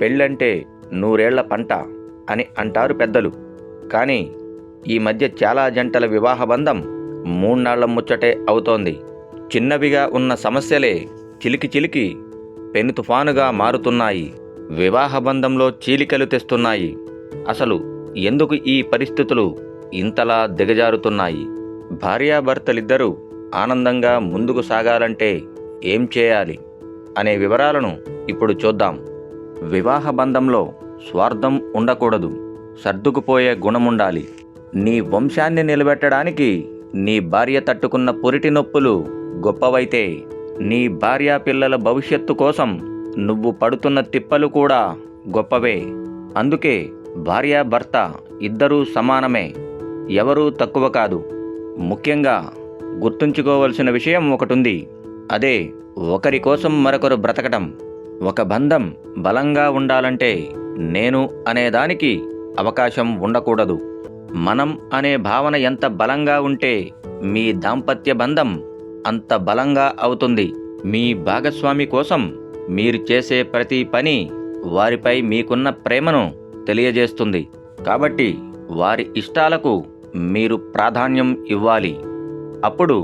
పెళ్ళంటే నూరేళ్ల పంట అని అంటారు పెద్దలు. కానీ ఈ మధ్య చాలా జంటల వివాహ బంధం 3 నాళ్ల ముచ్చటే అవుతోంది. చిన్నవిగా ఉన్న సమస్యలే చిలికి చిలికి పెను తుఫానుగా మారుతున్నాయి. వివాహ బంధంలో చీలికలు తెస్తున్నాయి. అసలు ఎందుకు ఈ పరిస్థితులు ఇంతలా దిగజారుతున్నాయి? భార్యాభర్తలిద్దరూ ఆనందంగా ముందుకు సాగాలంటే ఏం చేయాలి అనే వివరాలను ఇప్పుడు చూద్దాం. వివాహ బంధంలో స్వార్థం ఉండకూడదు. సర్దుకుపోయే గుణముండాలి. నీ వంశాన్ని నిలబెట్టడానికి నీ భార్య తట్టుకున్న పురిటి నొప్పులు గొప్పవైతే, నీ భార్యా పిల్లల భవిష్యత్తు కోసం నువ్వు పడుతున్న తిప్పలు కూడా గొప్పవే. అందుకే భార్యాభర్త ఇద్దరూ సమానమే, ఎవరూ తక్కువ కాదు. ముఖ్యంగా గుర్తుంచుకోవలసిన విషయం ఒకటుంది. అదే ఒకరి కోసం మరొకరు బ్రతకటం. ఒక బంధం బలంగా ఉండాలంటే నేను అనేదానికి అవకాశం ఉండకూడదు. మనం అనే భావన ఎంత బలంగా ఉంటే మీ దాంపత్య బంధం అంత బలంగా అవుతుంది. మీ భాగస్వామి కోసం మీరు చేసే ప్రతి పని వారిపై మీకున్న ప్రేమను తెలియజేస్తుంది. కాబట్టి వారి ఇష్టాలకు మీరు ప్రాధాన్యం ఇవ్వాలి. అప్పుడు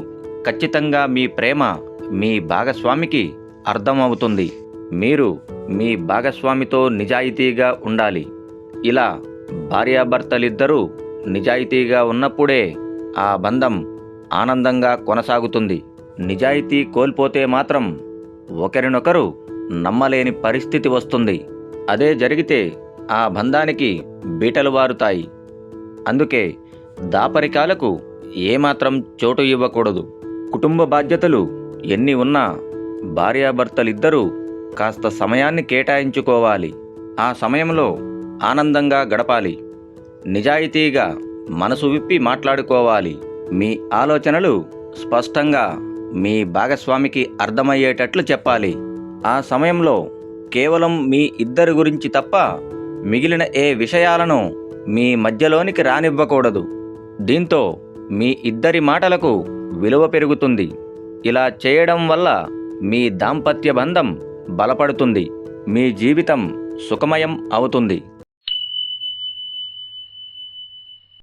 ఖచ్చితంగా మీ ప్రేమ మీ భాగస్వామికి అర్థమవుతుంది. మీరు మీ భాగస్వామితో నిజాయితీగా ఉండాలి. ఇలా భార్యాభర్తలిద్దరూ నిజాయితీగా ఉన్నప్పుడే ఆ బంధం ఆనందంగా కొనసాగుతుంది. నిజాయితీ కోల్పోతే మాత్రం ఒకరినొకరు నమ్మలేని పరిస్థితి వస్తుంది. అదే జరిగితే ఆ బంధానికి బీటలు వారుతాయి. అందుకే దాపరికాలకు ఏమాత్రం చోటు ఇవ్వకూడదు. కుటుంబ బాధ్యతలు ఎన్ని ఉన్నా భార్యాభర్తలిద్దరూ కాస్త సమయాన్ని కేటాయించుకోవాలి. ఆ సమయంలో ఆనందంగా గడపాలి. నిజాయితీగా మనసు విప్పి మాట్లాడుకోవాలి. మీ ఆలోచనలు స్పష్టంగా మీ భాగస్వామికి అర్థమయ్యేటట్లు చెప్పాలి. ఆ సమయంలో కేవలం మీ ఇద్దరి గురించి తప్ప మిగిలిన ఏ విషయాలను మీ మధ్యలోనికి రానివ్వకూడదు. దీంతో మీ ఇద్దరి మాటలకు విలువ పెరుగుతుంది. ఇలా చేయడం వల్ల మీ దాంపత్య బంధం బలపడుతుంది. మీ జీవితం సుఖమయం అవుతుంది.